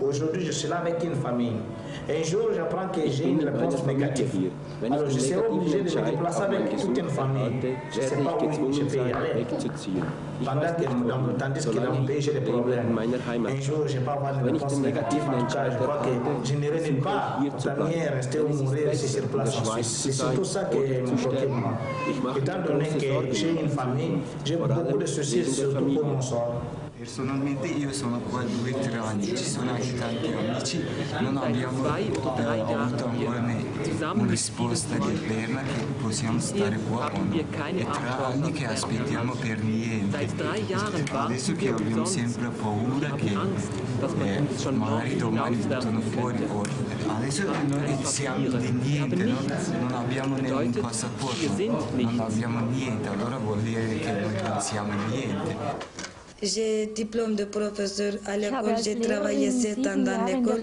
Aujourd'hui, je suis là avec une famille. Un jour, j'apprends que j'ai une réponse négative. Alors, je serai obligé de me déplacer avec toute une famille. Je ne sais pas où je vais y aller. Tandis que dans mon pays, j'ai des problèmes. Un jour, je ne vais pas avoir de réponse négative. En tout cas, je crois que je n'irai nulle part. Autant mieux rester ou mourir ici sur place en Suisse. C'est surtout ça qui me bloque moi. Étant donné que j'ai une famille, j'ai beaucoup de soucis, surtout pour mon sort. Personalmente io sono qua 2-3 anni, ci sono anche tanti amici, non abbiamo avuto ancora una risposta di Berna che possiamo stare qua o no. È 3 anni che aspettiamo per niente. Adesso che abbiamo sempre paura che magari domani buttano fuori o adesso noi siamo di niente, non abbiamo neanche un passaporto, non abbiamo niente, allora vuol dire che noi non siamo niente. J'ai diplôme de professeur à l'école. J'ai travaillé 7 ans dans l'école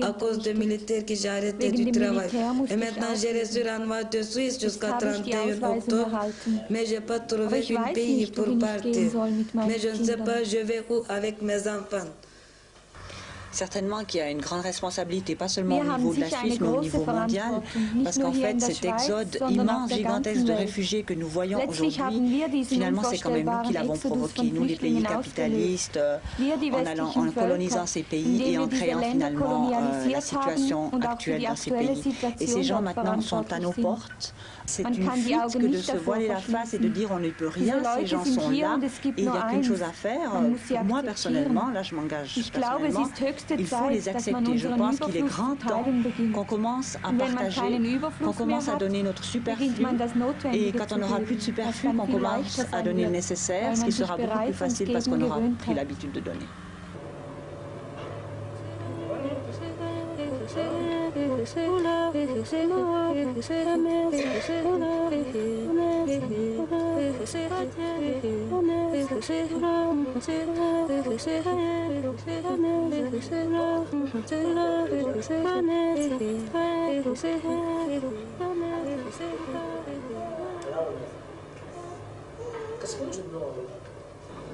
à cause des militaires que j'ai arrêté du travail. Et maintenant, j'ai reçu un mois de Suisse jusqu'à 31 octobre. Mais je n'ai pas trouvé un pays pour partir. Mais je ne sais pas, je vais où avec mes enfants. Certainement qu'il y a une grande responsabilité, pas seulement au niveau de la Suisse, mais au niveau mondial, parce qu'en fait, cet exode immense, gigantesque de réfugiés que nous voyons aujourd'hui, finalement, c'est quand même nous qui l'avons provoqué, nous les pays capitalistes, en colonisant ces pays et en créant finalement la situation actuelle dans ces pays. Et ces gens maintenant sont à nos portes. C'est une fuite que de se voiler la face et de dire on ne peut rien, ces gens sont là et il n'y a qu'une chose à faire. Moi personnellement, là je m'engage personnellement, il faut les accepter. Je pense qu'il est grand temps qu'on commence à partager, qu'on commence à donner notre superflu et quand on n'aura plus de superflu, qu'on commence à donner le nécessaire, ce qui sera beaucoup plus facile parce qu'on aura pris l'habitude de donner.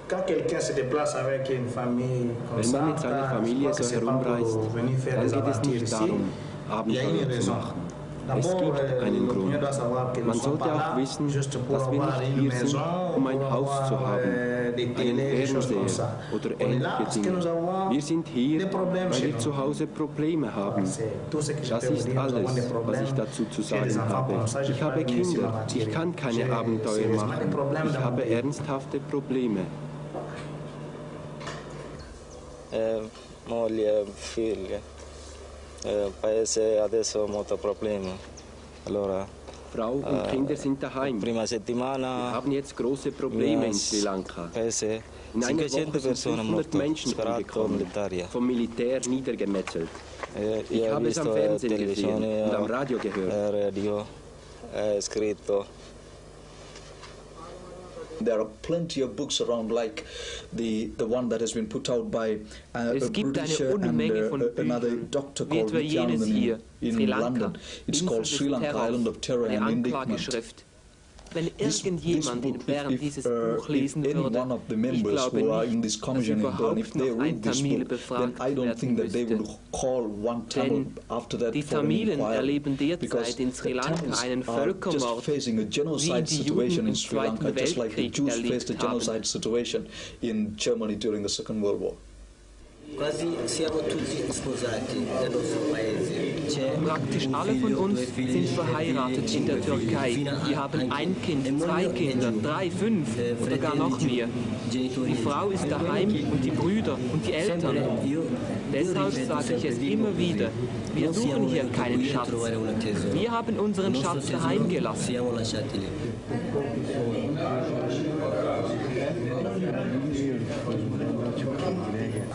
Quand quelqu'un se déplace avec une famille comme ça, mit seiner Familie so herumreist, dann geht es nicht darum, Abenteuer zu machen. Es gibt einen Grund. Man sollte auch wissen, dass wir nicht hier sind, um ein Haus zu haben, einen Fernseher oder ähnliche Dinge. Wir sind hier, weil wir zu Hause Probleme haben. Das ist alles, was ich dazu zu sagen habe. Ich habe Kinder, ich kann keine Abenteuer machen. Ich habe ernsthafte Probleme. Moglie, figlie. Il paese adesso ha molti problemi. Allora, Frau und Kinder sind daheim. Wir haben jetzt große Probleme in Sri Lanka. In einer Woche sind 500 Menschen umgekommen, vom Militär niedergemetzelt. Ich habe es am Fernsehen gesehen und am Radio gehört. There are plenty of books around, like the one that has been put out by a British and another doctor called Nick Young in London. It's called Sri Lanka, Island of Terror and Indictment. Wenn irgendjemand in Bern dieses Buch lesen würde, ich glaube nicht, dass überhaupt noch ein Tamil befragt werden müsste. Denn die Tamilen erleben derzeit in Sri Lanka einen Völkermord, wie die Juden im Zweiten Weltkrieg erlebt haben. Quasi siamo tutti sposati nel nostro paese. Praktisch alle von uns sind verheiratet in der Türkei. Wir haben ein Kind, 2 Kinder, 3, 5 oder gar noch mehr. Die Frau ist daheim und die Brüder und die Eltern. Deshalb sage ich es immer wieder, wir suchen hier keinen Schatz. Wir haben unseren Schatz daheim gelassen.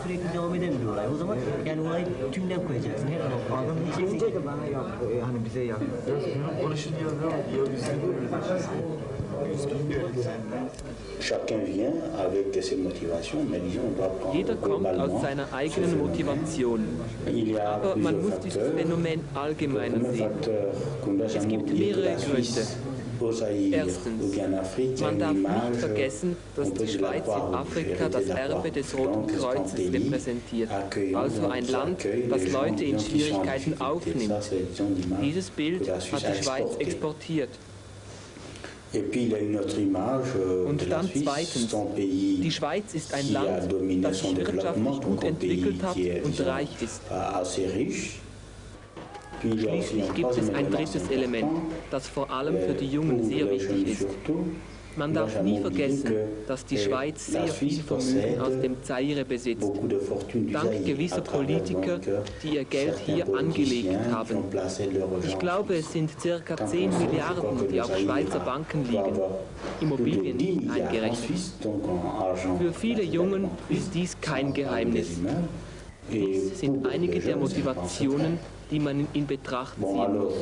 Sürekli devam edemiyorlar. O zaman yani olay tümden koyacaksın. Her noktadan diyeceksin ki hani bize yap. Konuşuluyor Chacun vient avec ses motivations, mais disons, on doit prendre Jeder kommt aus seiner eigenen Motivation. Aber man muss dieses Phänomen allgemeiner sehen. Es gibt mehrere Gründe. Erstens, man darf nicht vergessen, dass die Schweiz in Afrika das Erbe des Roten Kreuzes repräsentiert, also ein Land, das Leute in Schwierigkeiten aufnimmt. Dieses Bild hat die Schweiz exportiert. Und dann zweitens, die Schweiz ist ein Land, das sich wirtschaftlich gut entwickelt hat und reich ist. Schließlich gibt es ein drittes Element, das vor allem für die Jungen sehr wichtig ist. Man darf nie vergessen, dass die Schweiz sehr viel Vermögen aus dem Zaire besitzt, dank gewisser Politiker, die ihr Geld hier angelegt haben. Ich glaube, es sind ca. 10 Milliarden, die auf Schweizer Banken liegen, Immobilien nicht eingerechnet. Für viele Jungen ist dies kein Geheimnis. Dies sind einige der Motivationen, die man in Betracht ziehen muss.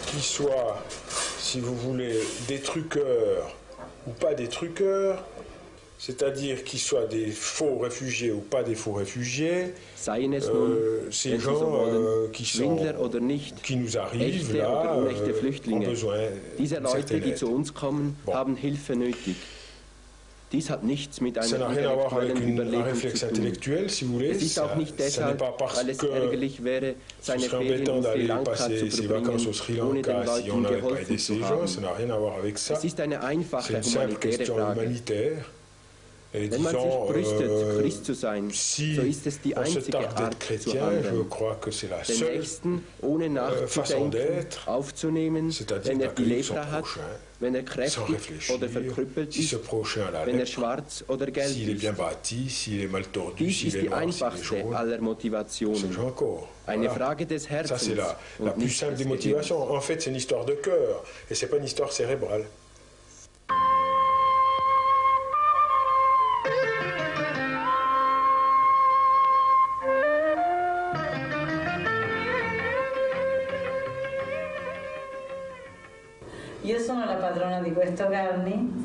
Qu'ils soient, si vous voulez, des truqueurs ou pas des truqueurs, c'est-à-dire qu'ils soient des faux réfugiés ou pas des faux réfugiés, ces gens qui nous arrivent là ont besoin Diese Leute, die zu uns kommen, haben Hilfe nötig. Dies hat nichts mit einer intellektuellen Überlegung zu tun. Es ist auch nicht deshalb, weil es ärgerlich wäre, seine Ferien in Sri Lanka zu verbringen, ohne den Leuten geholfen zu haben. Es ist eine einfache humanitäre Frage. Wenn man sich brüstet, Christ zu sein, so ist es die einzige Art zu handeln. Den Nächsten ohne nachzudenken aufzunehmen, wenn er die Lepra hat, wenn er kräftig oder verkrüppelt ist, wenn er schwarz oder gelb ist. Dies ist die einfachste aller Motivationen. Eine Frage des Herzens und nicht des Gehirns. En fait, c'est une histoire de cœur et c'est pas une histoire cérébrale.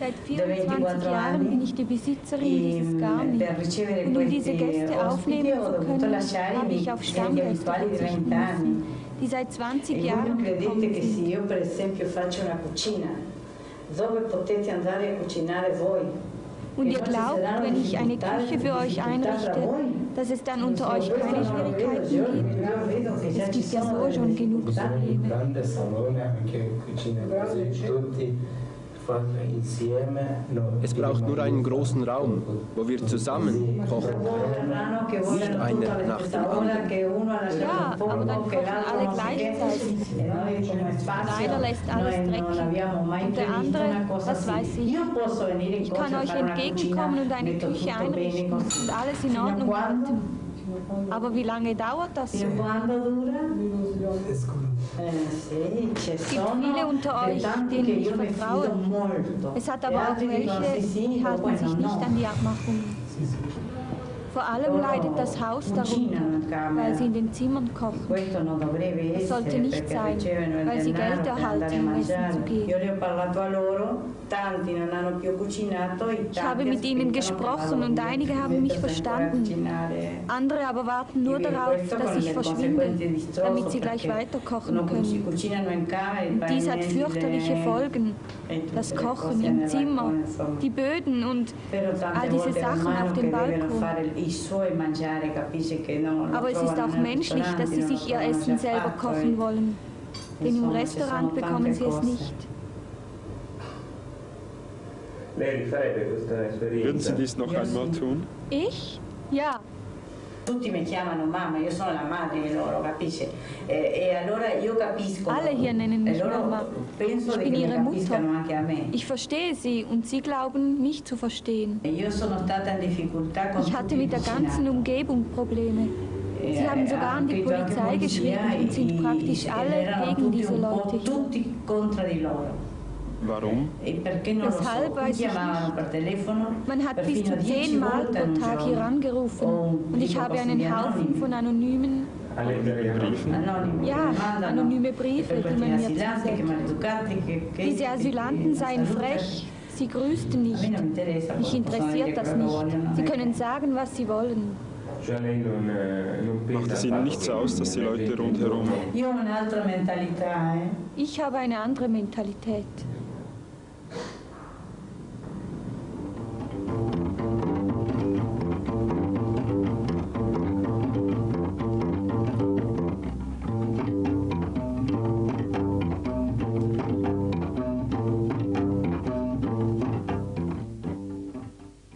Seit 24 Jahren bin ich die Besitzerin dieses Garni. Und um diese Gäste aufnehmen zu können, habe ich auf Stammgäste verzichten müssen, die seit 20 Jahren gekommen sind. Und ihr glaubt, wenn ich eine Küche für euch einrichte, dass es dann unter euch keine Schwierigkeiten gibt? Es gibt ja so schon genug Probleme. Es braucht nur einen großen Raum, wo wir zusammen kochen können. Nicht einer nach dem anderen. Ja, aber dann kochen alle gleichzeitig. Einer lässt alles dreckig. Und der andere, das weiß ich. Ich kann euch entgegenkommen und eine Küche einrichten und alles in Ordnung halten. Aber wie lange dauert das so? Es gibt viele unter euch, denen ich vertraue. Es hat aber auch welche, die halten sich nicht an die Abmachungen. Vor allem leidet das Haus darunter, weil sie in den Zimmern kochen. Das sollte nicht sein, weil sie Geld erhalten, um essen zu gehen. Ich habe mit ihnen gesprochen und einige haben mich verstanden. Andere aber warten nur darauf, dass ich verschwinde, damit sie gleich weiter kochen können. Und dies hat fürchterliche Folgen. Das Kochen im Zimmer, die Böden und all diese Sachen auf dem Balkon. Aber es ist auch menschlich, dass sie sich ihr Essen selber kochen wollen. Denn im Restaurant bekommen sie es nicht. Würden Sie dies noch einmal tun? Ich? Ja. Tutti mi chiamano mamma, io sono la madre di loro, capisci? E allora io capisco. Alle hier nennen mich Mama. Penso Ich bin che mi ihre Mutter. capiscano anche a me. Ich verstehe sie und sie glauben, mich zu verstehen. Io sono stata in difficoltà con Ich hatte mit der ganzen Umgebung Probleme. Sie haben sogar an die Polizei geschrieben und sind praktisch alle gegen diese Leute hier. Warum? Weshalb weiß ich nicht. Man hat bis zu 10 Mal pro Tag hier angerufen und ich habe einen Haufen von anonymen anonyme Briefe, die man mir zusendet. Diese Asylanten seien frech, sie grüßten nicht. Mich interessiert das nicht. Sie können sagen, was sie wollen. Macht es Ihnen nichts aus, dass die Leute rundherum... Ich habe eine andere Mentalität.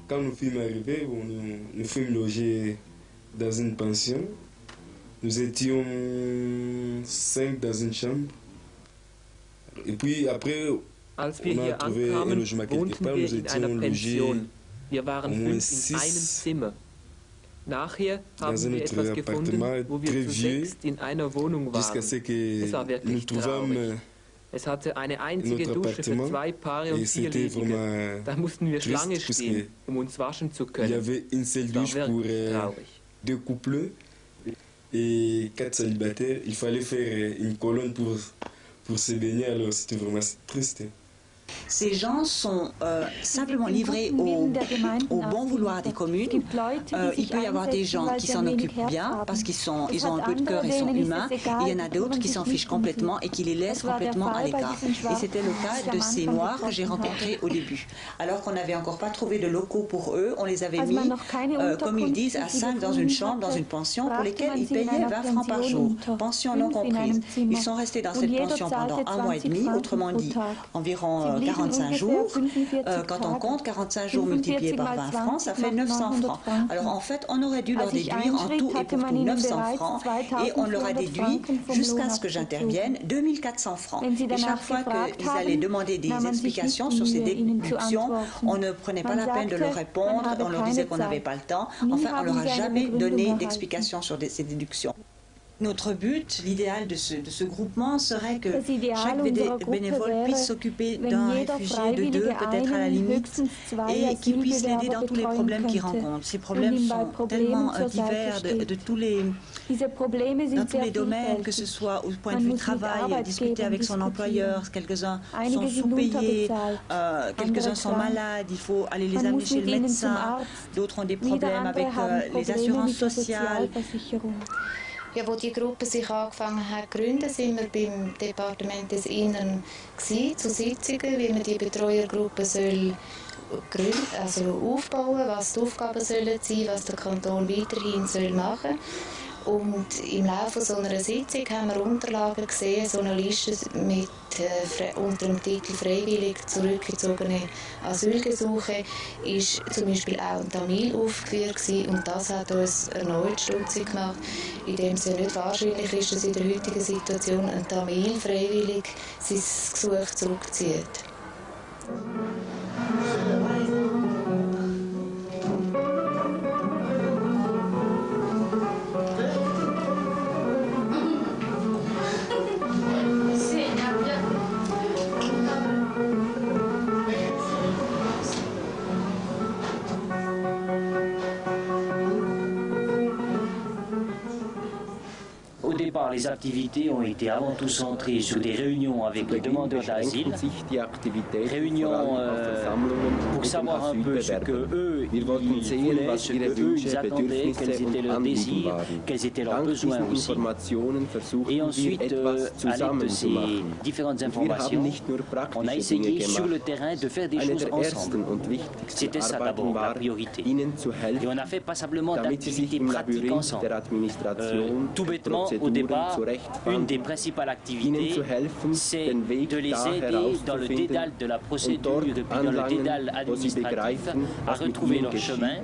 Quand nous fûmes arrivés, nous fûmes logés dans une pension. Nous étions 5 dans une chambre. Et puis après, als wir hier ankamen, wohnten wir in einer Pension. Wir waren 5 in einem Zimmer. Nachher haben wir etwas gefunden, wo wir zu 6 in einer Wohnung waren. Es war wirklich traurig. Es hatte eine einzige Dusche für 2 Paare und 4 Ledige. Da mussten wir Schlange stehen, um uns waschen zu können. Es war wirklich traurig. 2 couples et 4 célibataires. Il fallait faire une colonne pour se baigner, alors c'était vraiment triste. Ces gens sont simplement livrés au bon vouloir des communes. Il peut y avoir des gens qui s'en occupent bien parce qu'ils ont un peu de cœur et sont humains. Il y en a d'autres qui s'en fichent complètement et qui les laissent complètement à l'écart. Et c'était le cas de ces Noirs que j'ai rencontrés au début. Alors qu'on n'avait encore pas trouvé de locaux pour eux, on les avait mis, comme ils disent, à 5 dans une chambre, dans une pension, pour lesquelles ils payaient 20 francs par jour, pension non comprise. Ils sont restés dans cette pension pendant 1 mois et demi, autrement dit environ 45 jours. Quand on compte 45 jours multipliés par 20 francs, ça fait 900 francs. Alors en fait, on aurait dû leur déduire en tout et pour tout 900 francs et on leur a déduit, jusqu'à ce que j'intervienne, 2400 francs. Et chaque fois qu'ils allaient demander des explications sur ces déductions, on ne prenait pas la peine de leur répondre, on leur disait qu'on n'avait pas le temps. Enfin, on leur a jamais donné d'explications sur ces déductions. Notre but, l'idéal de ce groupement serait que chaque bénévole puisse s'occuper d'un réfugié, de 2 peut-être à la limite, et qui puisse l'aider dans tous les problèmes qu'il rencontre. Ces problèmes sont tellement divers dans tous les domaines, que ce soit au point de vue travail, discuter avec son employeur, quelques-uns sont sous-payés, quelques-uns sont malades, il faut aller les amener chez le médecin, d'autres ont des problèmes avec les assurances sociales. Ja, wo die Gruppe sich angefangen hat zu gründen, sind wir beim Departement des Innern zu Sitzungen, wie man die Betreuergruppe soll aufbauen, was die Aufgaben sollen sein, was der Kanton weiterhin soll machen. Und im Laufe so einer Sitzung haben wir Unterlagen gesehen, so eine Liste mit unter dem Titel «Freiwillig zurückgezogene Asylgesuche» ist zum Beispiel auch ein Tamil aufgeführt gewesen, und das hat uns erneut stutzig gemacht, indem es ja nicht wahrscheinlich ist, dass in der heutigen Situation ein Tamil freiwillig sein Gesuch zurückzieht. Les activités ont été avant tout centrées sur des réunions avec les demandeurs d'asile, réunions pour savoir un peu ce qu'eux ils voulaient, ce qu'eux ils attendaient, quels étaient leurs désirs, quels étaient leurs besoins aussi. Et ensuite, à l'aide de ces différentes informations, on a essayé sur le terrain de faire des choses ensemble. C'était ça d'abord la priorité. Et on a fait passablement d'activités pratiques ensemble. Tout bêtement, au départ, une des principales activités, c'est de les aider dans le dédale de la procédure, dans le dédale administratif, à retrouver leur chemin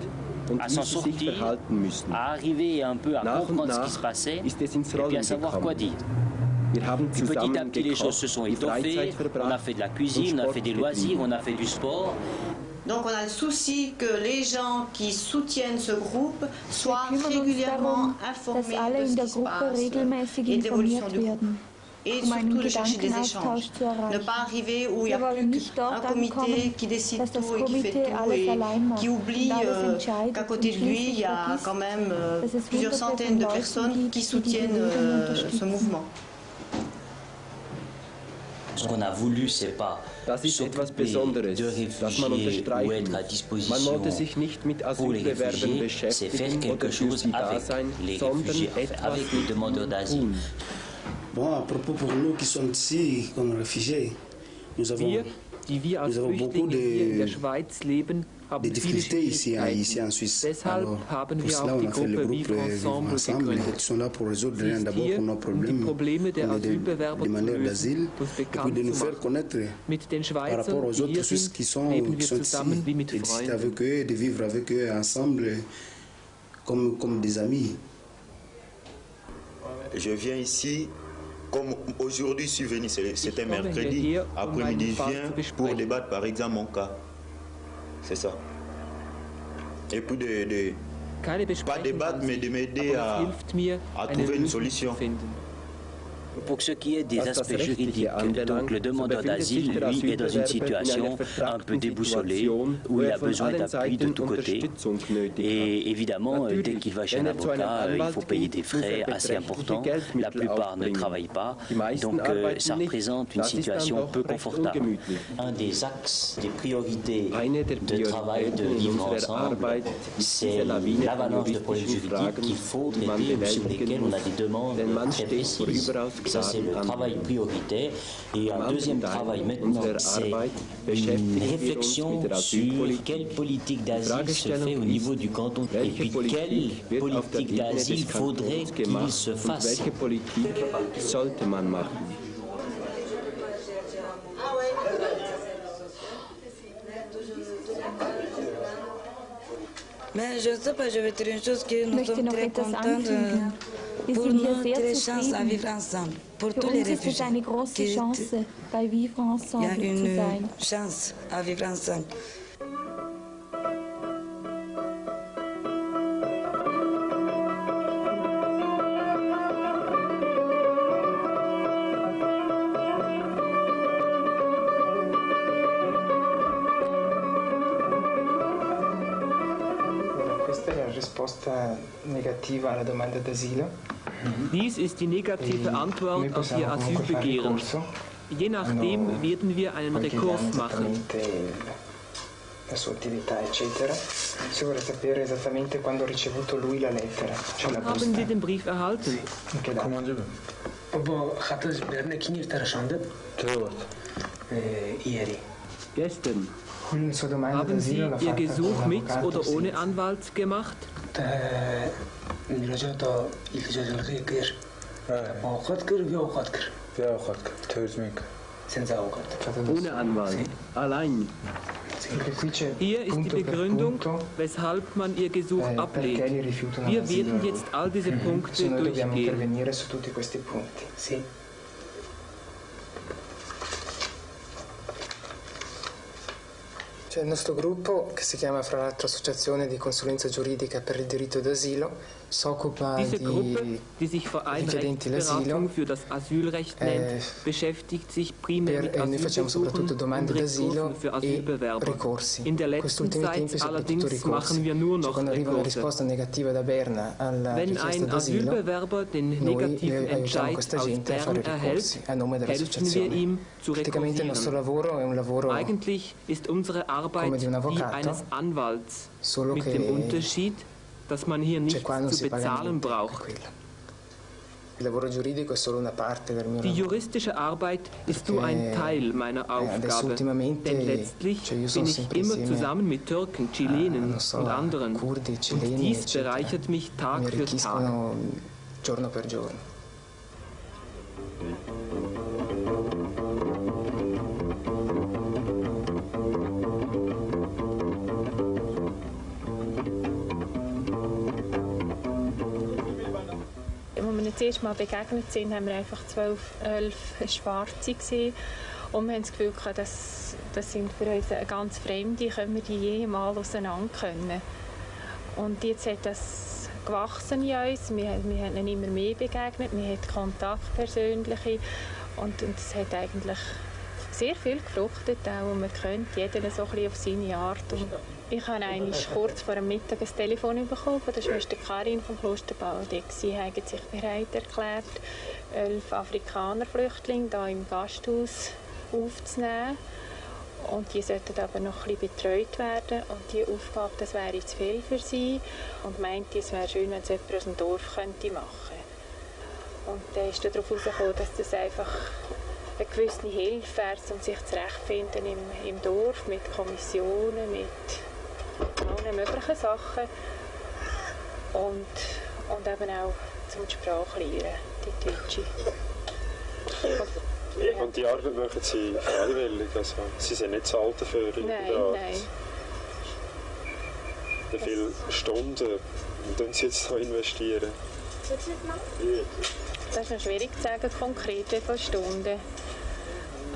à s'en sortir, à arriver un peu à comprendre ce qui se passait et puis à savoir quoi dire. Puis petit à petit, les choses se sont étoffées, on a fait de la cuisine, on a fait des loisirs, on a fait du sport. Donc on a le souci que les gens qui soutiennent ce groupe soient régulièrement informés de ce qui se passe et de l'évolution du groupe. Et surtout de chercher des échanges. Ne pas arriver où il n'y a plus qu'un comité qui décide tout et qui fait tout et qui oublie qu'à côté de lui, il y a quand même plusieurs centaines de personnes qui soutiennent ce mouvement. Ce qu'on a voulu, c'est pas s'occuper de réfugiés ou être à disposition pour les réfugiés, c'est faire quelque chose avec les réfugiés, avec les demandeurs d'asile. Bon, à propos pour nous qui sommes ici comme réfugiés, nous avons beaucoup de difficultés ici en Suisse. Alors, pour cela, on a fait le groupe Vivre Ensemble, qui sont là pour résoudre d'abord pour nos problèmes, pour les demandeurs d'asile, et puis de nous faire connaître par rapport aux autres Suisses qui sont ici, et de discuter avec eux, de vivre avec eux ensemble comme des amis. Je viens ici. Comme aujourd'hui, je suis venu, c'était mercredi, après-midi, je viens pour débattre par exemple mon cas. C'est ça. Et puis pas débattre, mais de m'aider à trouver une solution. Pour ce qui est des aspects juridiques, donc le demandeur d'asile, lui, est dans une situation un peu déboussolée, où il a besoin d'appui de tous côtés. Et évidemment, dès qu'il va chez un avocat, il faut payer des frais assez importants. La plupart ne travaillent pas, donc ça représente une situation peu confortable. Un des axes, des priorités de travail de Vivre Ensemble, c'est l'avalanche de problèmes juridiques qu'il faut traiter, sur lesquels on a des demandes très précises. Ça, c'est le travail prioritaire. Et un deuxième travail maintenant, c'est une réflexion sur quelle politique d'asile se fait au niveau du canton et puis quelle politique d'asile faudrait qu'il se fasse. Mais je ne sais pas, je vais dire une chose que nous sommes très contents pour notre chance à vivre ensemble. Pour tous les réfugiés. Il y a une chance à vivre ensemble. Negativa alla domanda d'asilo. Dies ist die negative Antwort auf Ihr Asylbegehren. Je nachdem werden wir einen Rekurs machen. La sua attività, eccetera. Se vuole sapere esattamente quando ha ricevuto lui la lettera. Haben Sie den Brief erhalten? Ieri. Gestern. Haben Sie Ihr Gesuch mit oder ohne Anwalt gemacht? Ohne Anwalt. Allein. Hier ist die Begründung, weshalb man Ihr Gesuch ablehnt. Wir werden jetzt all diese Punkte durchgehen. C'è il nostro gruppo, che si chiama fra l'altro Associazione di Consulenza Giuridica per il Diritto d'Asilo, si occupa Diese Gruppe, die sich Verein für das Asylrecht nennt, beschäftigt sich primär mit Asylgesuchen und Rekursen für Asylbewerber. In der letzten Zeit allerdings machen wir nur noch Rekurse. Wenn ein Asylbewerber den negativen Entscheid aus Bern erhält, helfen wir ihm zu rekurrieren. Eigentlich ist unsere Arbeit die eines Anwalts, mit dem Unterschied, dass man hier nichts zu bezahlen braucht. Die juristische Arbeit ist nur ein Teil meiner Aufgabe, denn letztlich bin ich immer zusammen mit Türken, Chilenen und anderen. Und dies bereichert mich Tag für Tag. das erste Mal begegnet sind, haben wir einfach 11 Schwarze gesehen. Und wir haben das Gefühl gehabt, das sind für uns ganz Fremde, können wir die jemals auseinander können. Und jetzt hat das gewachsen in uns, wir haben ihnen immer mehr begegnet, wir haben Kontakt persönliche und es hat eigentlich sehr viel gefruchtet, auch, und man kennt jeden so ein bisschen auf seine Art. Und ich habe eigentlich kurz vor dem Mittag ein Telefon bekommen von der Schwester Karin vom Klosterbau. Sie haben sich bereit erklärt, 11 Afrikaner-Flüchtlinge hier im Gasthaus aufzunehmen. Und die sollten aber noch ein bisschen betreut werden. Und diese Aufgabe, das wäre zu viel für sie. Und meinte, es wäre schön, wenn es jemand aus dem Dorf könnte machen. Und dann ist darauf herausgekommen, dass das einfach eine gewisse Hilfe wäre, um sich zurechtzufinden im Dorf, mit Kommissionen, mit allen möglichen Sachen. Und eben auch zum Sprache lernen, die Deutsche. Und die Arbeit machen Sie freiwillig? Also, Sie sind nicht zu alt dafür? Nein. Wie viele Stunden investieren Sie jetzt da investieren? Das ist noch schwierig zu sagen, konkret wie viele Stunden.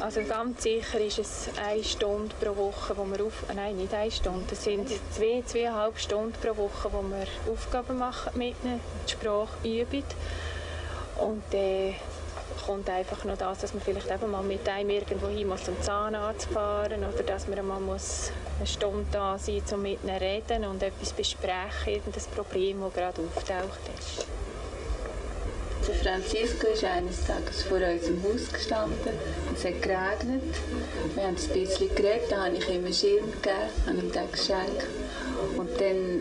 Also ganz sicher ist es 1 Stunde pro Woche, wo wir nein, nicht 1 Stunde, es sind 2,5 Stunden pro Woche, wo wir Aufgaben machen mit ihnen, die Sprache üben. Und kommt einfach noch das, dass man vielleicht eben mal mit einem irgendwo hin muss, zum Zahnarzt fahren, oder dass man mal muss eine Stunde da sein muss, um mit ihnen zu reden und etwas besprechen, irgendein Problem, das gerade auftaucht ist. Der Francisco ist eines Tages vor unserem Haus gestanden. Es hat geregnet. Wir haben ein bisschen geredet, da habe ich ihm einen Schirm gegeben, habe ihm den geschenkt. Und dann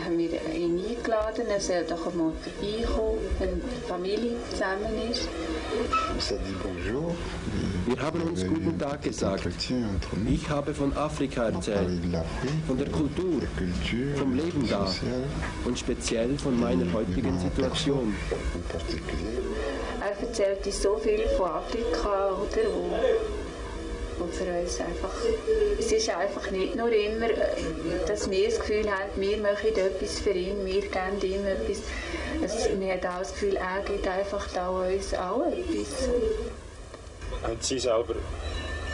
haben wir ihn eingeladen, er soll doch einmal vorbeikommen, wenn die Familie zusammen ist. Wir haben uns guten Tag gesagt. Ich habe von Afrika erzählt, von der Kultur, vom Leben da und speziell von meiner heutigen Situation. Er erzählt uns so viel von Afrika, oder? Und für uns einfach, es ist einfach nicht nur immer, dass wir das Gefühl haben, wir machen etwas für ihn, wir geben ihm etwas. Wir haben auch das Gefühl, er gibt einfach da uns auch etwas. Haben Sie selber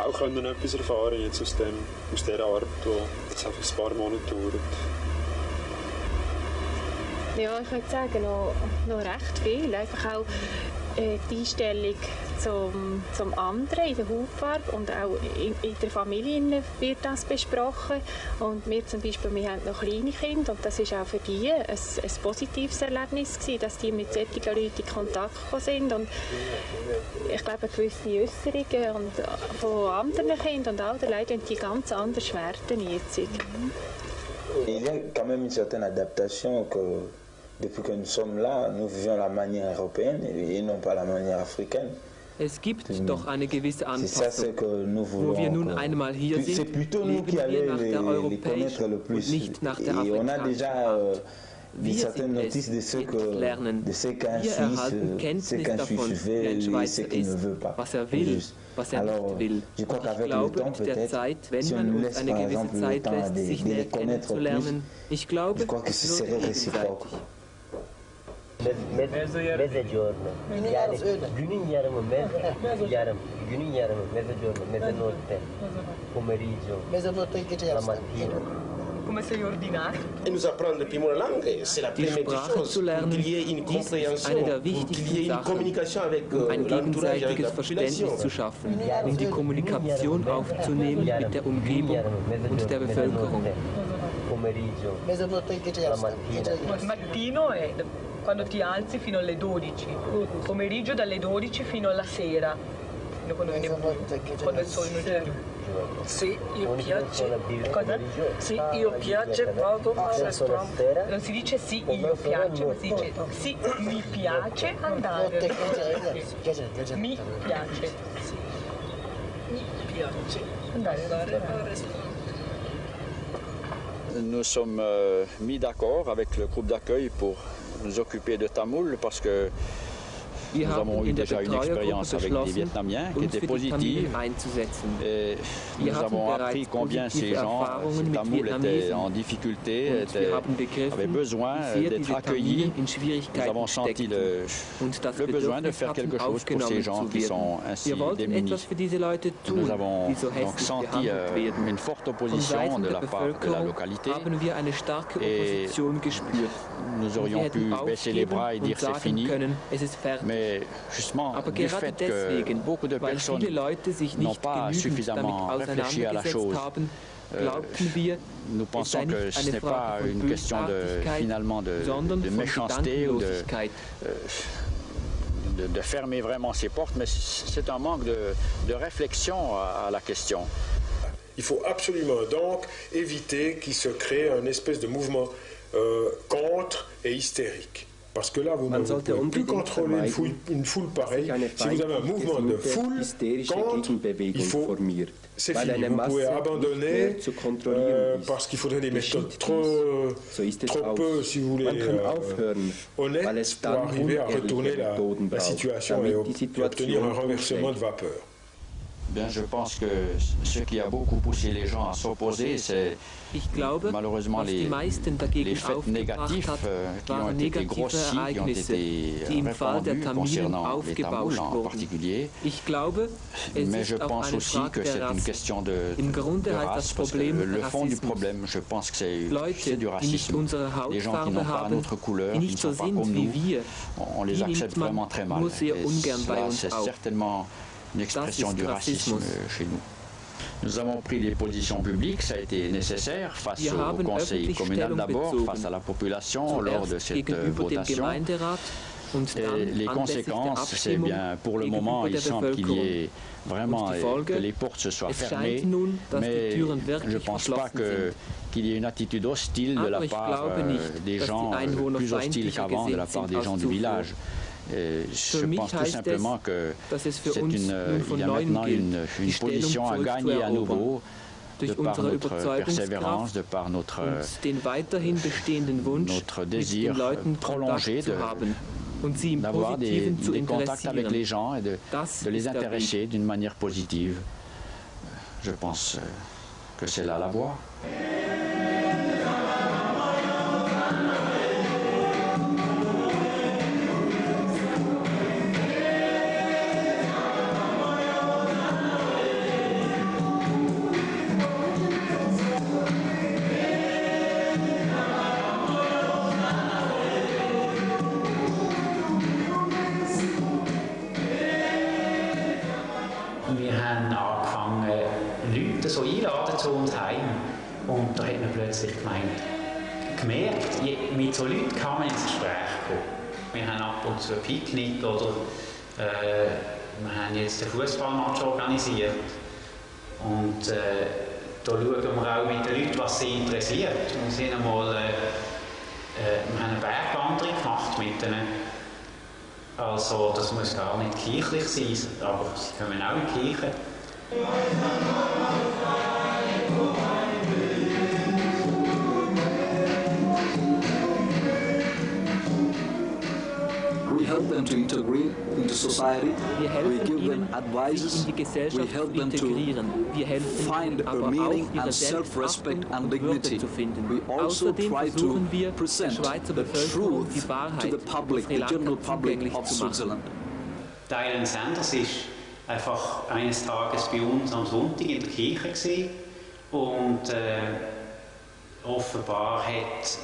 auch können etwas erfahren jetzt aus dieser Arbeit, die jetzt einfach ein paar Monate dauert? Ja, ich würde sagen, noch recht viel. Einfach auch die Einstellung zum anderen in der Hautfarbe und auch in der Familie wird das besprochen. Und wir zum Beispiel, wir haben noch kleine Kinder und das ist auch für die ein positives Erlebnis gewesen, dass die mit solchen Leuten in Kontakt gekommen sind. Und ich glaube, gewisse Äußerungen von anderen Kindern und alten Leuten die ganz anders werden jetzt. Il y a quand même une certaine adaptation que depuis que nous sommes là, nous vivons la manière européenne et non pas la manière africaine. Es gibt doch eine gewisse Anpassung. Wo wir nun einmal hier sind, leben wir nach der europäischen und nicht nach der afrikanischen. Wir sind es, jetzt lernen. Wir erhalten Kenntnis davon, wie ein Schweizer ist, was er will, was er nicht will. Ich glaube, mit der Zeit, wenn man uns eine gewisse Zeit lässt, sich näher kennenzulernen, ich glaube, es wird gegenseitig. Mezzogiorno, günün yarımı, günün yarımı, mezzanotte, pomeriggio, la mattina. Et nous apprendre le premier langue, c'est la première des choses, pour qu'il y ait une compréhension, qu'il y ait une communication avec l'entourage, avec la population. Zu schaffen, die Kommunikation aufzunehmen mit der Umgebung und der Bevölkerung. Mattino è quando ti alzi fino alle 12, pomeriggio dalle 12 fino alla sera, quando il sole non c'è più. Sì, io piace. Cosa? Sì, io piace, vado al ristorante. Non si dice sì, io piace, ma si dice sì, mi piace andare. Mi piace. Sì. Mi piace andare al ristorante. Nous sommes mis d'accord avec le groupe d'accueil pour nous occuper de tamoul parce que Wir haben in der Betreuergruppe beschlossen, uns für die Familien einzusetzen. Wir hatten bereits positive Erfahrungen mit Vietnamesen und wir haben begriffen, wie sehr diese Familien in Schwierigkeiten steckten und das Bedürfnis hatten, aufgenommen zu werden. Wir wollten etwas für diese Leute tun, die so hässlich behandelt werden. Von Seiten der Bevölkerung haben wir eine starke Opposition gespürt. Wir hätten aufgeben und sagen können, es ist fertig. Aber gerade deswegen, weil viele Leute sich nicht genügend damit auseinandergesetzt haben, glaubten wir, es sei nicht eine Frage von Bösartigkeit, sondern von Gedankenlosigkeit. De fermer vraiment ses portes, mais c'est un manque de réflexion à la question. Il faut absolument donc éviter qu'il se crée un espèce de mouvement contre et hystérique. Parce que là, vous ne pouvez plus contrôler une foule pareille. Si vous avez un mouvement de foule contre, il faut... C'est fini, vous pouvez abandonner parce qu'il faudrait des méthodes trop peu, si vous voulez, honnêtes pour arriver à retourner la situation et obtenir un renversement de vapeur. Bien, je pense que ce qui a beaucoup poussé les gens à s'opposer, c'est malheureusement les faits négatifs qui ont été des grossis, qui ont été répandus concernant les Tamouls en particulier. Mais je pense aussi que c'est une question de race, parce que le fond du problème, je pense que c'est du racisme. Les gens qui n'ont pas notre couleur, qui ne sont pas comme nous, on les accepte vraiment très mal. Et cela, c'est certainement une expression du racisme chez nous. Nous avons pris des positions publiques, ça a été nécessaire face au conseil communal d'abord, face à la population lors de cette votation. Et les conséquences, c'est bien, pour le moment, il semble qu'il y ait vraiment que les portes se soient fermées, mais je ne pense pas qu'il y ait une attitude hostile de la part des gens, plus hostile qu'avant de la part des gens du village. Je pense tout simplement qu'il y a maintenant une position à gagner à nouveau de par notre persévérance, de par notre désir prolongé d'avoir des contacts avec les gens et de les intéresser d'une manière positive. Je pense que c'est là la voie. Und da hat man plötzlich gemerkt, mit so Leuten kann man ins Gespräch kommen. Wir haben ab und zu ein Picknick oder wir haben jetzt einen Fußballmatch organisiert. Und da schauen wir auch mit den Leuten, was sie interessiert. Wir sind einmal, wir haben eine Bergwanderung gemacht mit ihnen. Also das muss gar nicht kirchlich sein, aber sie kommen auch in die Kirche. We help them to integrate into society. We give them advices. We help them to find a meaning and self-respect and dignity. We also try to present the truth to the public, the general public of Switzerland. Dylan Sanders ist einfach eines Tages bei uns am Sonntag in der Kirche gewesen und offenbar hat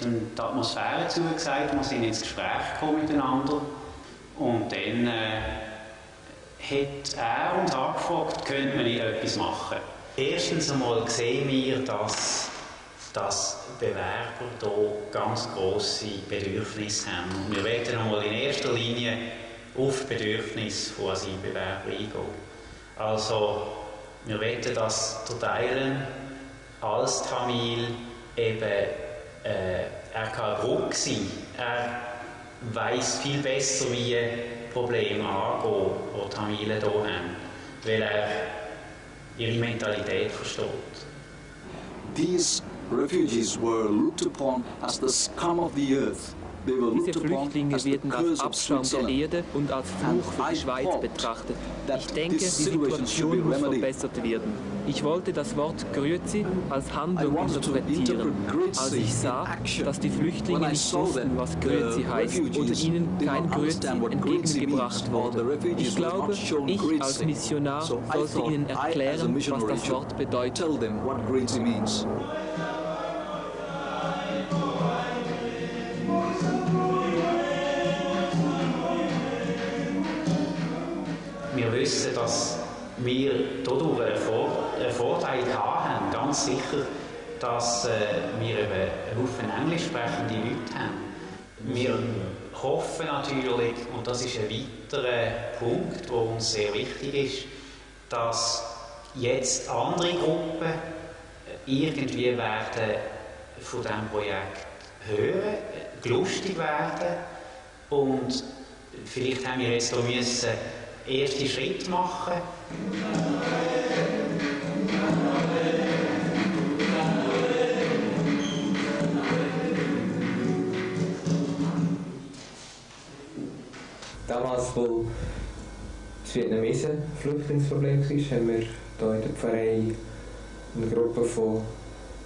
ihm die Atmosphäre zugesagt, wir sind ins Gespräch gekommen miteinander und dann hat er uns angefragt, könnte man nicht etwas machen. Erstens einmal sehen wir, dass Bewerber hier ganz grosse Bedürfnisse haben. Und wir wollen einmal in erster Linie auf Bedürfnisse von Asylbewerbern eingehen. Also, wir wollen, dass der Dylan als Tamil eben er kann Brücke sein. Er weiss viel besser, wie Probleme angehen, die Tamilen hier haben, weil er ihre Mentalität versteht. These refugees were looked upon as the scum of the earth. Diese Flüchtlinge werden als Abschaum der Erde und als Fluch für die Schweiz betrachtet. Ich denke, die Situation muss verbessert werden. Ich wollte das Wort Grüezi als Handlung interpretieren, als ich sah, dass die Flüchtlinge nicht wussten, was Grüezi heißt oder ihnen kein Grüezi entgegengebracht wurde. Ich glaube, ich als Missionar sollte ihnen erklären, was das Wort bedeutet. Wir wissen, dass wir dadurch einen Vorteil haben, ganz sicher, dass wir eben einen Haufen englisch sprechende Leute haben. Wir hoffen natürlich, und das ist ein weiterer Punkt, der uns sehr wichtig ist, dass jetzt andere Gruppen irgendwie werden von diesem Projekt hören, lustig werden und vielleicht haben wir jetzt hier müssen erste Schritt machen. Damals, wo das Vietnamesen Flüchtlingsproblem war, haben wir hier in der Pfarrei eine Gruppe von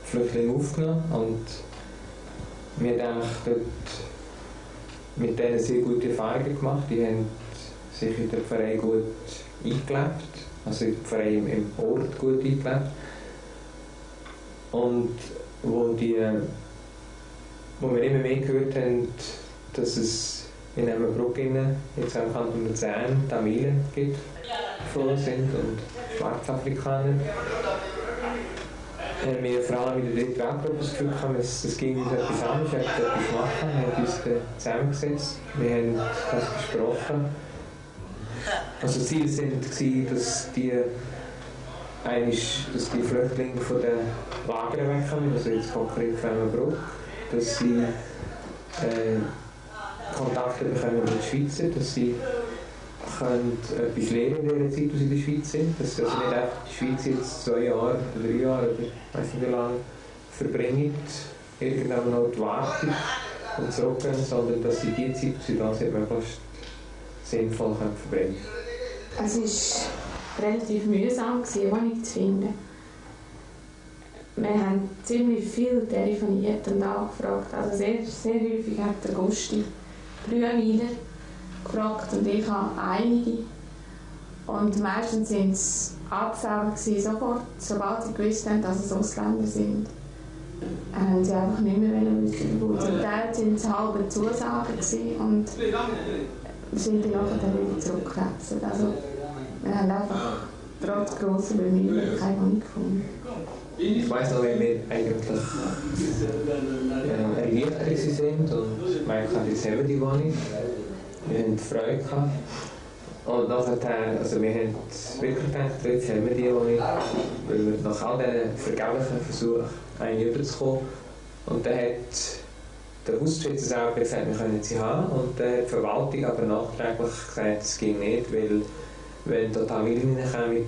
Flüchtlingen aufgenommen und wir haben dort mit denen sehr gute Erfahrungen gemacht. Die haben sich in der Pfarrei gut eingelebt, also in der Pfarrei im Ort gut eingelebt. Und wo wir immer mehr gehört haben, dass es in Emmenbruck jetzt auch im Kanton Luzern Tamilen gibt, die sind und Schwarzafrikaner, haben wir vor allem in der dritten Weltgruppe das Gefühl gehabt, es ging uns etwas anderes, wir wollten etwas machen, wir haben uns zusammengesetzt, wir haben das besprochen. Also das Ziel war, dass die Flüchtlinge von den Lagern wegkommen, also jetzt konkret von Emmenbruck, dass sie Kontakte bekommen mit den Schweizern, dass sie etwas lernen in der Zeit, wo sie in der Schweiz sind, dass sie nicht einfach die Schweiz jetzt 2 Jahre oder 3 Jahre oder ich weiß nicht wie lange verbringen, irgendwann noch warten und zurückgehen, sondern dass sie die Zeit, die sie da sind, möglichst sinnvoll verbringen können. Es war relativ mühsam, eine Wohnung zu finden. Wir haben ziemlich viel telefoniert und angefragt. Also sehr, sehr häufig hat der Gusti Brühwiler gefragt und ich habe einige. Und meistens waren es Absagen sofort, sobald sie gewusst haben, dass es Ausländer sind. Haben sie einfach nicht mehr wissen. Zum Teil waren es halbe Zusagen und wir sind dann wieder zurückgewechselt. Also wir haben einfach trotz grosser Bemühungen keine Wohnung gefunden. Ich weiss noch, wie wir eigentlich erleichtert sind und gemerkt haben, jetzt haben wir die Wohnung. Wir hatten Freude gehabt. Und nachher, also wir haben wirklich gedacht, jetzt haben wir die Wohnung, weil wir nach all diesen vergeblichen Versuchen einen überzukommen. Und dann hat der Hausbesitzer selber gesagt, wir können sie haben. Und dann hat die Verwaltung aber nachträglich gesagt, es ging nicht, weil wenn da Tamilen reinkommen,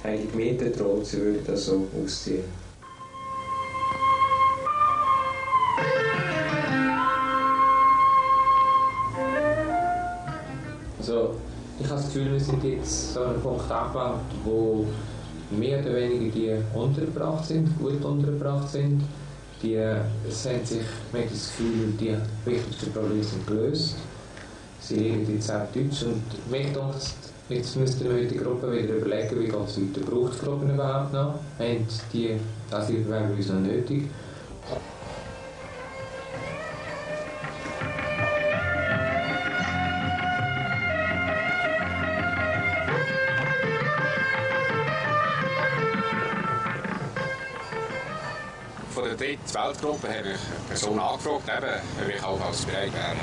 haben die Mieter droht, sie würden das so ausziehen. Also, ich habe das Gefühl, wir sind jetzt so an einem Punkt angelangt, wo mehr oder weniger die untergebracht sind, gut untergebracht sind. Man hat das Gefühl, die wichtigsten Probleme sind gelöst. Sie reden jetzt auch Deutsch und mich denkt, jetzt müssten wir mit der Gruppe wieder überlegen, wie geht es weiter. Braucht die Gruppe überhaupt noch? Haben die Asylbewerber uns noch nötig? Von der dritten Weltgruppe habe ich eine Person angefragt, ob ich auch als bereit wäre,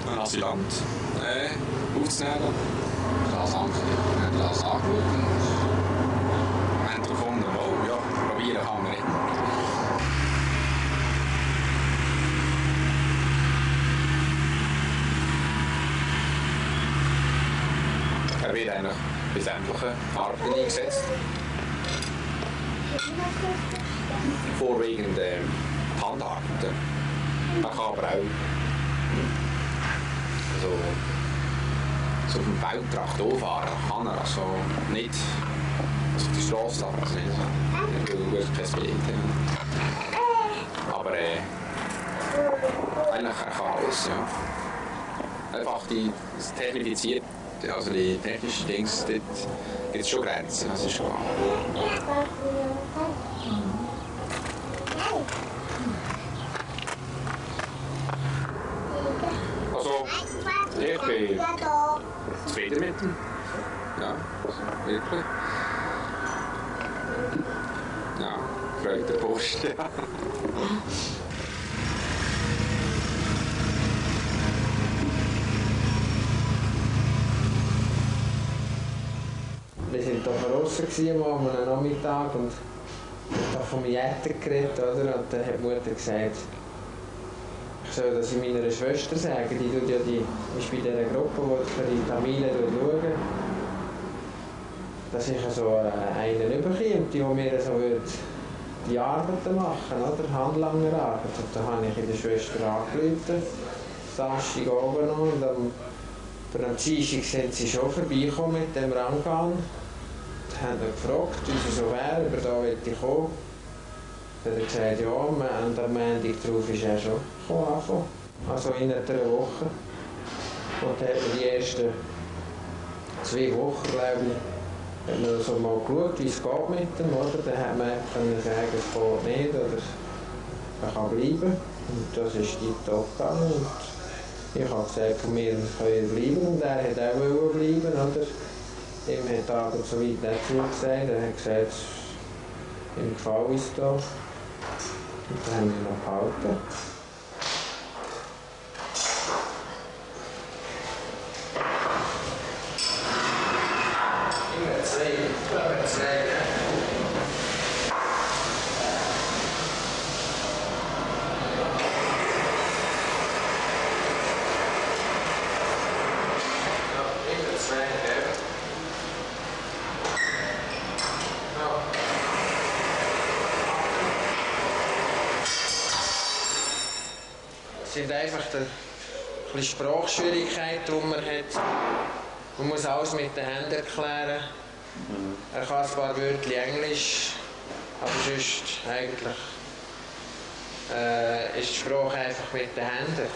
einen Asylant aufzunehmen. Das angeschaut und haben gefunden, oh ja, probieren kann man nicht. Er wird eigentlich bei sämtlichen Arbeiten eingesetzt. Vorwiegend Handarbeiten. Man kann aber auch so auf dem Feld Traktor fahren, kann er also nicht auf der Straße, also nicht, weil wir kein Billett haben. Aber eigentlich er kann alles, ja. Einfach das technifiziert, also die technischen Dings, dort gibt es schon Grenzen, das ist klar. Also, ich bin zufrieden mit ihm. Ja, wirklich. Ja, freut der Post, ja. Wir waren hier draussen am Nachmittag und haben von meinen Eltern geredet, oder? Und dann hat die Mutter gesagt, ich soll das meiner Schwester sagen, die ist bei dieser Gruppe, die für die Familie schaut. Dass ich so einen überkomme, die mir so die Arbeiten machen, oder? Handlangerarbeit. Und dann habe ich in der Schwester angerufen, Samstag oben noch, und am Dienstag sind sie schon vorbeigekommen mit dem Rangan. Die haben dann gefragt, wie sie so wäre, aber da wollte ich kommen. Dann hat er gesagt, ja, und am Montag darauf ist er schon gekommen, also innerhalb einer Woche. Und dann hat man die ersten 2 Wochen, glaube ich, hat man so mal geschaut, wie es geht mit dem, oder? Dann hat man können sagen, es geht nicht, oder man kann bleiben. Und das ist tiptop gegangen. Und ich habe gesagt, wir können bleiben, und er hat auch bleiben, oder? Ihm hat aber so weit nicht zugesagt, er hat gesagt, ihm gefällt es da. Und dann haben wir noch gehalten. Immer zwei. Es sind einfach die Sprachschwierigkeiten, die man hat. Man muss alles mit den Händen erklären. Er kann zwar Wörtchen Englisch, aber sonst eigentlich ist die Sprache einfach mit den Händen.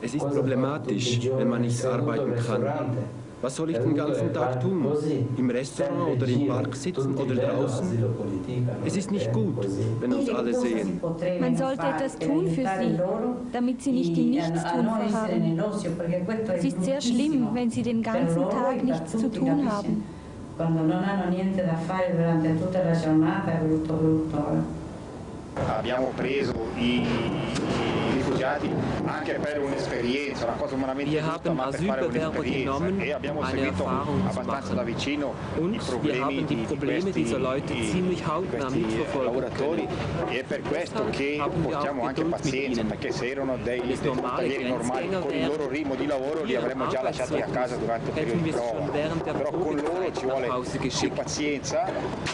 Es ist problematisch, wenn man nicht arbeiten kann. Was soll ich den ganzen Tag tun? Im Restaurant oder im Park sitzen oder draußen? Es ist nicht gut, wenn uns alle sehen. Man sollte etwas tun für sie, damit sie nicht im Nichtstun verharren. Es ist sehr schlimm, wenn sie den ganzen Tag nichts zu tun haben. Abbiamo preso i rifugiati anche per un'esperienza, una cosa umanamente giusta, ma per fare un'esperienza, e abbiamo seguito abbastanza da vicino i problemi di questi lavoratori, e è per questo che portiamo anche pazienza, perché se erano dei frontalieri normali con il loro ritmo di lavoro li avremmo già lasciati a casa durante il periodo di prova, però con loro ci vuole più pazienza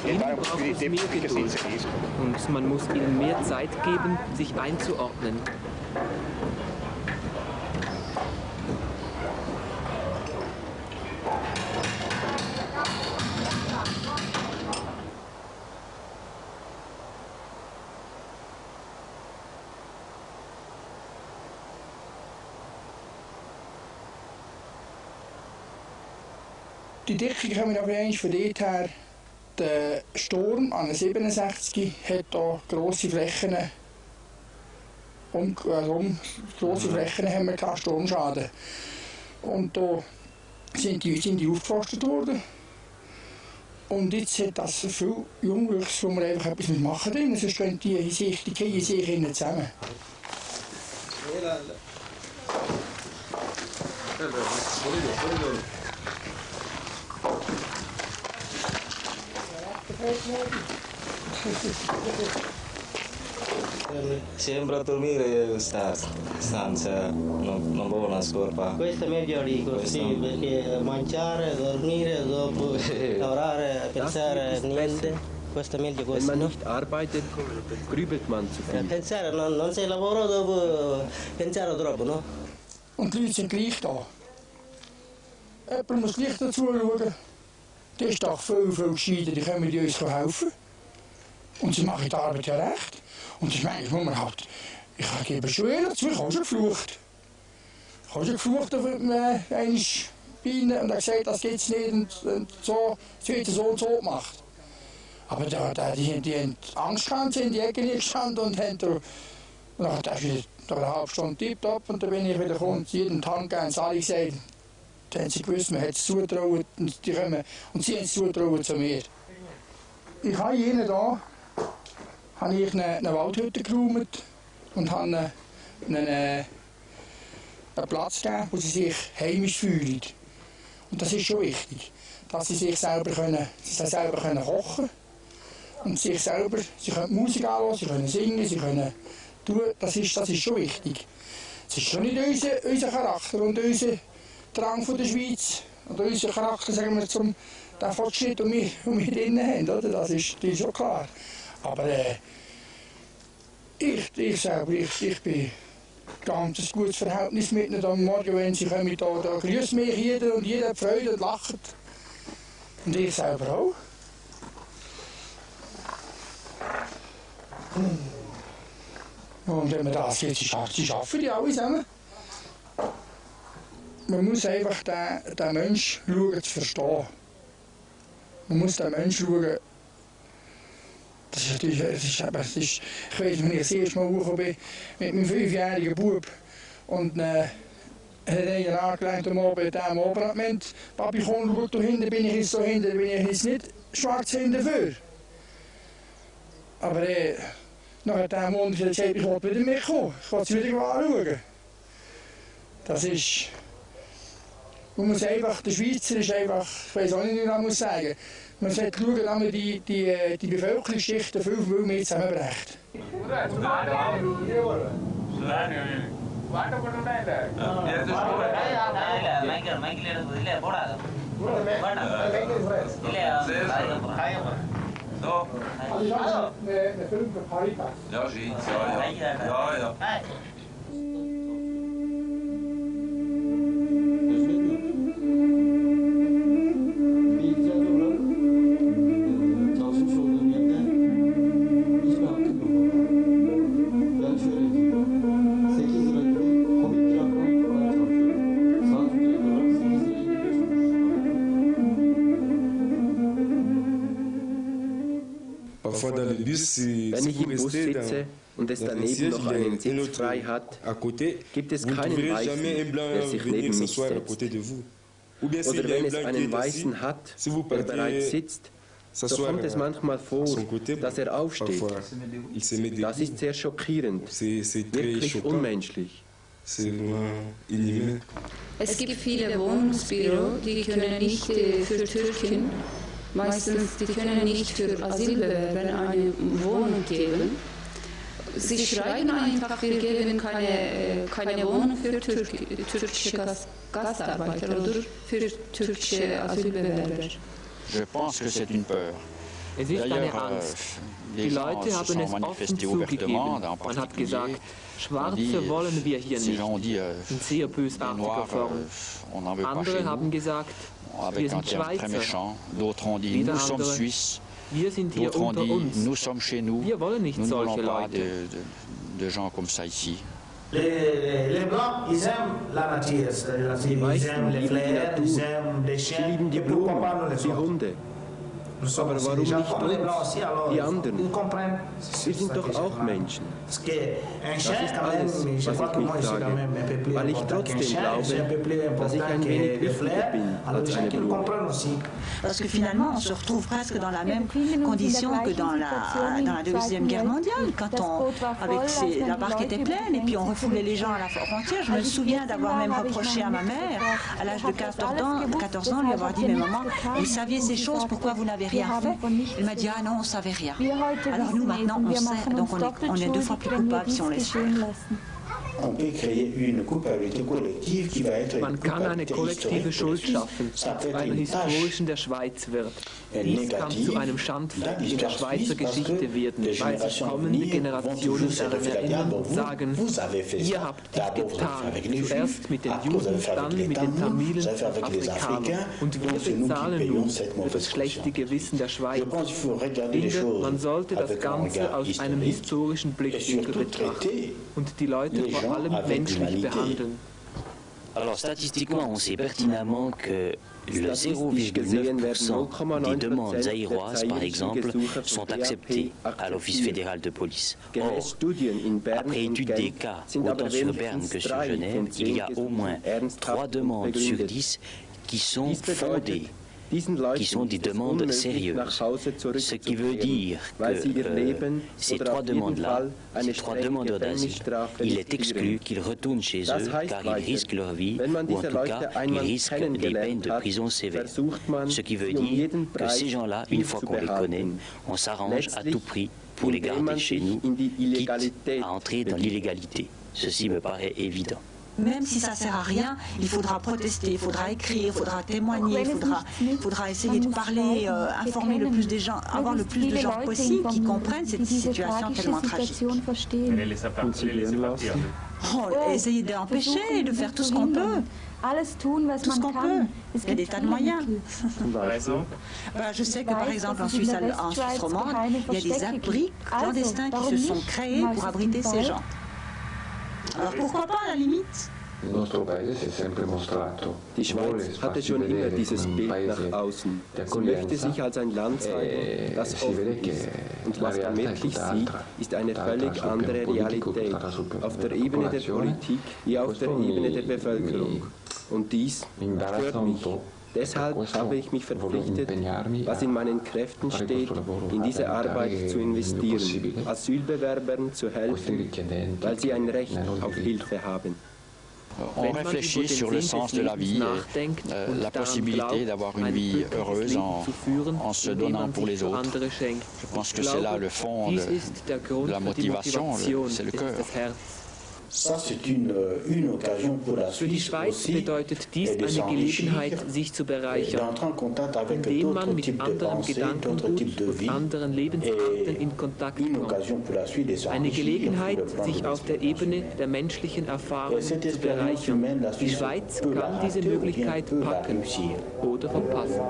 e dare un po' più di tempo perché si inseriscono. Und man muss ihnen mehr Zeit geben, sich einzuordnen. Die Dichte kommen aber eigentlich von dort her. Der Sturm an der 67 hat hier grosse Flächen, grosse Flächen haben wir gehabt, Sturmschaden. Und hier sind die aufgeforstet worden. Und jetzt hat das viel Jungwuchs, wo wir einfach etwas machen drin, sonst gehen die in sich innen zusammen. Sembra dormire stanza, non buona scorpa. Questo è meglio di così, perché mangiare, dormire, dopo lavorare, pensare, niente. Questo è meglio così. Wenn man nicht arbeitet, grübelt man zu viel. Pensare, non sei lavoro, dopo pensare troppo, no? Und die Leute sind gleich da. Jemand muss gleich dazu schauen. Die ist doch viel gescheiter, die können uns helfen. Und sie machen die Arbeit ja recht. Und das meine ich, muss man halt. Ich gebe schon dazu, ich habe schon geflucht. Ich habe schon geflucht auf einmal Bienen und er gesagt, das geht's nicht und so, es wird so und so gemacht. Aber die haben Angst gehabt, sind in die Ecke gestanden und haben da wieder eine halbe Stunde tipptopp und dann bin ich wieder gekommen und jeden Tag haben sie alle gesagt, dann haben sie gewusst, man hat es zutrauen und sie haben es zutrauen zu mir. Ich habe hier da eine Waldhütte geräumt und habe einen Platz gegeben, wo sie sich heimisch fühlen. Und das ist schon wichtig, dass sie sich selber können kochen und sie können Musik anhören, sie können singen, sie können tun. Das ist schon wichtig. Es ist schon nicht unser Charakter und unser Drang von der Schweiz und unser Charakter, sagen wir, zum den Fortschritt, den wir drinnen haben, oder? Das ist schon klar. Aber ich selber, ich bin ganz ein gutes Verhältnis mit ihnen. Am Morgen, wenn sie kommen, da grüßt mich jeder und jeder hat Freude und lacht. Und ich selber auch. Und wenn man das jetzt, sie arbeiten die alle zusammen. Man muss einfach den Menschen schauen, zu verstehen. Man muss den Menschen schauen. Das ist natürlich, ich weiß, wenn ich das erste Mal hochgekommen bin, mit meinem 5-jährigen Bub und hat einen angelegt am Abend, am Abend, Papi, komm, schau da hinten, bin ich jetzt da hinten, bin ich jetzt nicht schwarz hinten für. Aber nach dem Monat hat er gesagt, ich will wieder mitkommen, ich will es wieder anschauen. Das ist, man muss einfach, der Schweizer ist einfach, ich weiß auch nicht, wie man muss sagen. Man sollte schauen, dass man die Bevölkerungsschichten viel mehr zusammenbricht. Ja, scheint, ja. Wenn ich im Bus sitze und es daneben noch einen Sitz frei hat, gibt es keinen Weißen, der sich neben mich setzt. Oder wenn es einen Weißen hat, der bereits sitzt, so kommt es manchmal vor, dass er aufsteht. Das ist sehr schockierend, wirklich unmenschlich. Es gibt viele Wohnungsbüros, die können nicht für Türken, meistens die können nicht für Asylbewerber eine Wohnung geben. Sie schreiben einfach, wir geben keine Wohnung für türkische Gastarbeiter oder für türkische Asylbewerber. Je pense que c'est une peur. Es ist eine Angst. Die Leute haben es offen zugegeben. Man hat gesagt, Schwarze wollen wir hier nicht, in sehr bösartiger Form. Andere haben gesagt, wir sind Schweizer. Wieder andere, wir sind hier unter uns. Wir wollen nicht solche Leute. Les Blancs, ils aiment la nature, c'est-à-dire ils aiment les fleurs, ils aiment les chiens, lieben die Blumen, die Hunde. Aber warum nicht uns, die anderen? Wir sind doch auch Menschen. Das ist alles, was ich mich frage, weil ich trotzdem glaube, dass ich ein wenig wichtiger bin als eine Blume. Parce que finalement, on se retrouve presque dans la même condition que dans la Deuxième Guerre mondiale, quand la barque était pleine et puis on refoulait les gens à la frontière. Je me souviens d'avoir même reproché à ma mère, à l'âge de 14 ans, lui avoir dit, mais maman, vous saviez ces choses, pourquoi vous n'avez rien fait? Elle m'a dit, ah non, on ne savait rien. Alors nous, maintenant, on sait, donc on est 2 fois plus coupable si on laisse faire. Man kann eine kollektive Schuld schaffen, die einer historischen der Schweiz wird. Dies kann zu einem Schandfleck in der Schweizer Geschichte werden, weil sich kommende Generationen daran erinnern und sagen, ihr habt dies getan, zuerst mit den Juden, dann mit den Tamilen und Afrikanern. Und wir bezahlen nun für das schlechte Gewissen der Schweiz. Ich finde, man sollte das Ganze aus einem historischen Blickwinkel betrachten und die Leute vor allem menschlich behandeln. Alors statistiquement, on sait pertinemment que le 0,9% des demandes zaïroises, par exemple, sont acceptées à l'Office fédéral de police. Or, après étude des cas, autant sur Berne que sur Genève, il y a au moins 3 demandes sur 10 qui sont fondées, qui sont des demandes sérieuses. Ce qui veut dire que ces 3 demandes-là, ces 3 demandeurs d'asile, il est exclu qu'ils retournent chez eux car ils risquent leur vie ou en tout cas ils risquent des peines de prison sévères. Ce qui veut dire que ces gens-là, une fois qu'on les connaît, on s'arrange à tout prix pour les garder chez nous, quitte à entrer dans l'illégalité. Ceci me paraît évident. Même si ça ne sert à rien, il faudra protester, il faudra écrire, il faudra témoigner, il faudra essayer de parler, informer le plus des gens, avoir le plus de gens possible qui comprennent cette situation tellement tragique. Essayer d'empêcher, de faire tout ce qu'on peut. Tout ce qu'on peut. Il y a des tas de moyens. Je sais que par exemple en Suisse romande, il y a des abris clandestins qui se sont créés pour abriter ces gens. Alors pourquoi pas à la limite? Die Schweiz hatte schon immer dieses Bild nach außen. Sie möchte sich als ein Land zeigen, das offen ist. Und was man wirklich sieht, ist eine völlig andere Realität, auf der Ebene der Politik wie auf der Ebene der Bevölkerung. Und dies stört mich. Deshalb habe ich mich verpflichtet, was in meinen Kräften steht, in diese Arbeit zu investieren, Asylbewerbern zu helfen, weil sie ein Recht auf Hilfe haben. On réfléchit sur le sens de la vie et la possibilité d'avoir une vie heureuse en se donnant pour les autres. Je pense que c'est là le fond de la motivation, c'est le cœur. Ça, c'est une occasion pour la Suisse aussi bedeutet dies eine Gelegenheit, sich zu bereichern, indem man mit anderen Gedankengut und anderen Lebensarten in Kontakt kommt. Eine Gelegenheit, sich auf der Ebene der menschlichen Erfahrung zu bereichern. Die Schweiz kann diese Möglichkeit packen oder verpassen.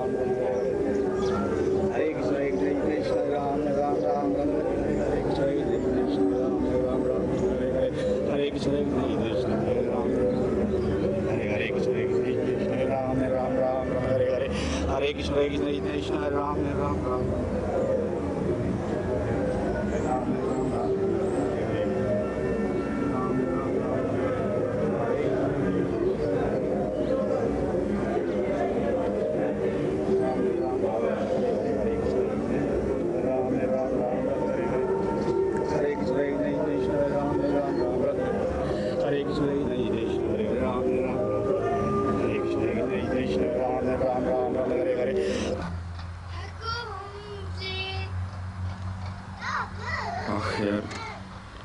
Ach Herr,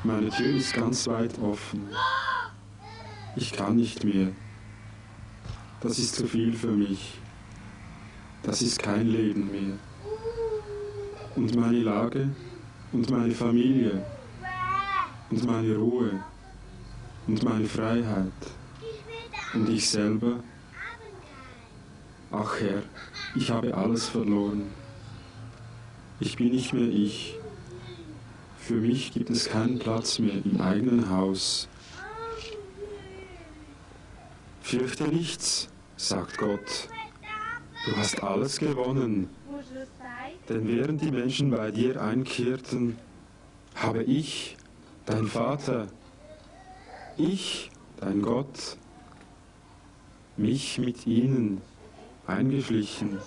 meine Tür ist ganz weit offen. Ich kann nicht mehr. Das ist zu viel für mich. Das ist kein Leben mehr. Und meine Lage und meine Familie und meine Ruhe und meine Freiheit und ich selber. Ach Herr, ich habe alles verloren. Ich bin nicht mehr ich. Für mich gibt es keinen Platz mehr im eigenen Haus. Fürchte nichts, sagt Gott. Du hast alles gewonnen. Denn während die Menschen bei dir einkehrten, habe ich, dein Vater, ich, dein Gott, mich mit ihnen eingeschlichen.